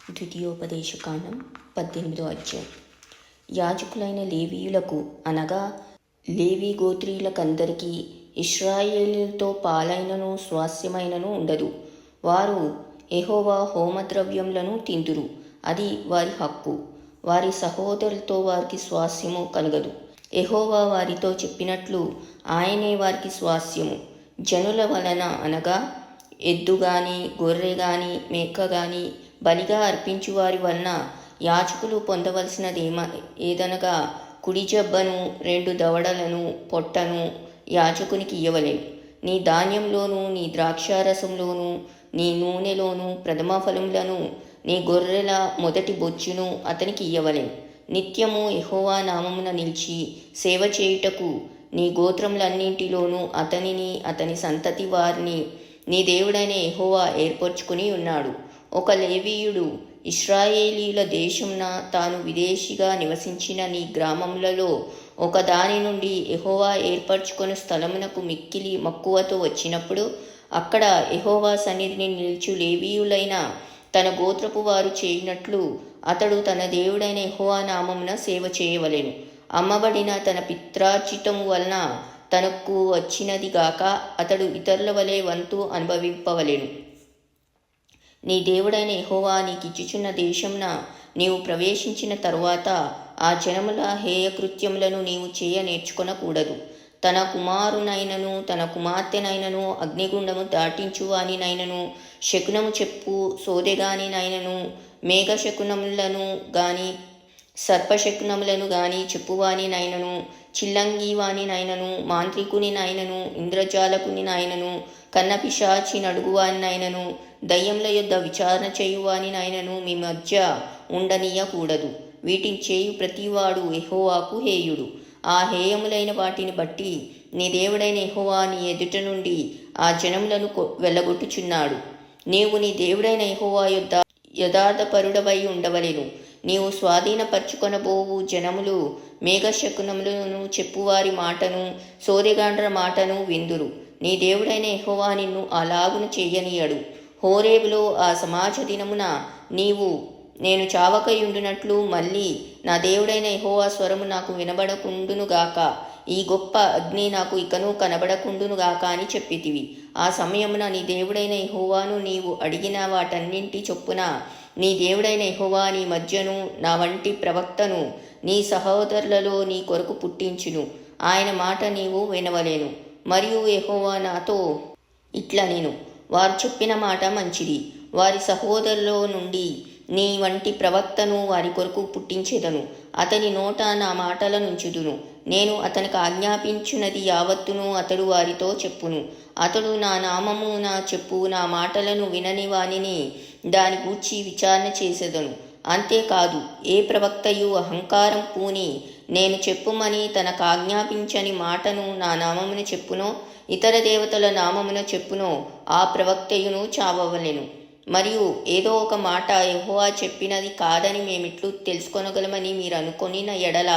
ద్వితీయోపదేశకాండం 18వ అధ్యాయం. యాజకులైన లేవీయులకు అనగా లేవీ గోత్రీయులకందరికీ ఇశ్రాయేలీయులతో పాలైనను స్వాస్యమైనను ఉండదు. వారు యెహోవా హోమద్రవ్యములను తిందురు, అది వారి హక్కు. వారి సహోదరులతో వారికి స్వాస్యము కలగదు. యెహోవా వారితో చెప్పినట్లు ఆయనే వారికి స్వాస్యము. జనుల వలన అనగా ఎద్దు గాని గొర్రె గాని మేక గాని బలిగా అర్పించు వారి వలన యాజకులు పొందవలసినది ఏదనగా కుడి జబ్బను 2 దవడలను పొట్టను యాజకునికి ఇయ్యవలెను. నీ ధాన్యంలోను నీ ద్రాక్షారసంలోను నీ నూనెలోను ప్రథమ ఫలములను నీ గొర్రెల మొదటి బొచ్చును అతనికి ఇయ్యవలెను. నిత్యము యెహోవా నామమున నిలిచి సేవ చేయుటకు నీ గోత్రములన్నింటిలోనూ అతనిని అతని సంతతి వారిని నీ దేవుడైన యెహోవా ఏర్పరచుకుని ఉన్నాడు. ఒక లేవీయుడు ఇశ్రాయేలీయుల దేశంన తాను విదేశీగా నివసించిన నీ గ్రామములలో ఒక దాని నుండి యెహోవా ఏర్పరచుకొని స్థలమునకు మిక్కిలి మక్కువతో వచ్చినప్పుడు అక్కడ యెహోవా సన్నిధిని నిలుచు లేవీయులైన తన గోత్రపు వారు చేయనట్లు అతడు తన దేవుడైన యెహోవా నామమున సేవ చేయవలెను. అమ్మబడిన తన పిత్రార్జితము వలన తనకు వచ్చినది గాక అతడు ఇతరుల వలె వంతు అనుభవింపవలెను. నీ దేవుడైన యెహోవా నీకిచ్చుచున్న దేశంన నీవు ప్రవేశించిన తరువాత ఆ జనముల హేయకృత్యములను నీవు చేయ నేర్చుకొనకూడదు. తన కుమారునైనను తన కుమార్తెనైనను అగ్నిగుండము దాటించువానినైనను శకునము చెప్పు సోదెగానినైనను మేఘశకునములను గాని సర్పశకునములను గాని చెప్పువానినైనను చిల్లంగివానినైనను మాంత్రికునినైనను ఇంద్రజాలకునినైనను కన్నపిశాచి నడుగువానినైనను దయ్యముల యొద్ద విచారణ చేయువానినైనను మీ మధ్య ఉండనీయకూడదు. వీటిని చేయు ప్రతివాడు యెహోవాకు హేయుడు. ఆ హేయములైన వాటిని బట్టి నీ దేవుడైన యెహోవా నీ ఎదుట నుండి ఆ జనములను వెళ్ళగొట్టుచున్నాడు. నీవు నీ దేవుడైన యెహోవా యొద్ద యథార్థపరుడవై ఉండవలెను. నీవు స్వాధీనపరచుకొనబోవు జనములు మేఘశకునములను చెప్పువారి మాటను సోదెగాండ్ర మాటను విందురు. నీ దేవుడైన యెహోవా నిన్ను అలాగును చెయ్యనీయడు. హోరేబులో ఆ సమాజ దినమున నేను చావకయుండునట్లు మళ్ళీ నా దేవుడైన యెహోవా స్వరము నాకు వినబడకుండునుగాక, ఈ గొప్ప అగ్ని నాకు ఇకను కనబడకుండునుగాక అని చెప్పితివి. ఆ సమయమున నీ దేవుడైన యెహోవాను నీవు అడిగిన వాటన్నింటి చొప్పున నీ దేవుడైన యెహోవా నీ మధ్యను నా వంటి ప్రవక్తను నీ సహోదరులలో నీ కొరకు పుట్టించును. ఆయన మాట నీవు వినవలెను. మరియు యెహోవా నాతో ఇట్లా నేను వారు చెప్పిన మాట మంచిది. వారి సహోదరులో నుండి నీ వంటి ప్రవక్తను వారి కొరకు పుట్టించెదను. అతని నోట నా మాటలనుంచుదును. నేను అతనికి ఆజ్ఞాపించున్నది యావత్తును అతడు వారితో చెప్పును. అతడు నా నామమున చెప్పు నా మాటలను వినని వానిని దాని గూర్చి విచారణ చేసేదను. అంతేకాదు ఏ ప్రవక్తయు అహంకారం పూని నేను చెప్పుమని తనకు ఆజ్ఞాపించని మాటను నా నామమున చెప్పునో ఇతర దేవతల నామమున చెప్పునో ఆ ప్రవక్తయును చావవలెను. మరియు ఏదో ఒక మాట యెహోవా చెప్పినది కాదని మేమిట్లు తెలుసుకొనగలమని మీరు అనుకొనిన ఎడల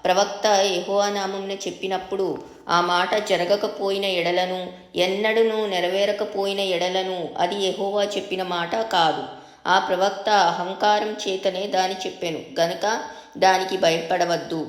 ప్రవక్త యెహోవా నామమున చెప్పినప్పుడు ఆ మాట జరగకపోయిన ఎడలను ఎన్నడూనూ నెరవేరకపోయిన ఎడలను అది యెహోవా చెప్పిన మాట కాదు. ఆ ప్రవక్త అహంకారం చేతనే దాని చెప్పెను గనుక దానికి భయపడవద్దు.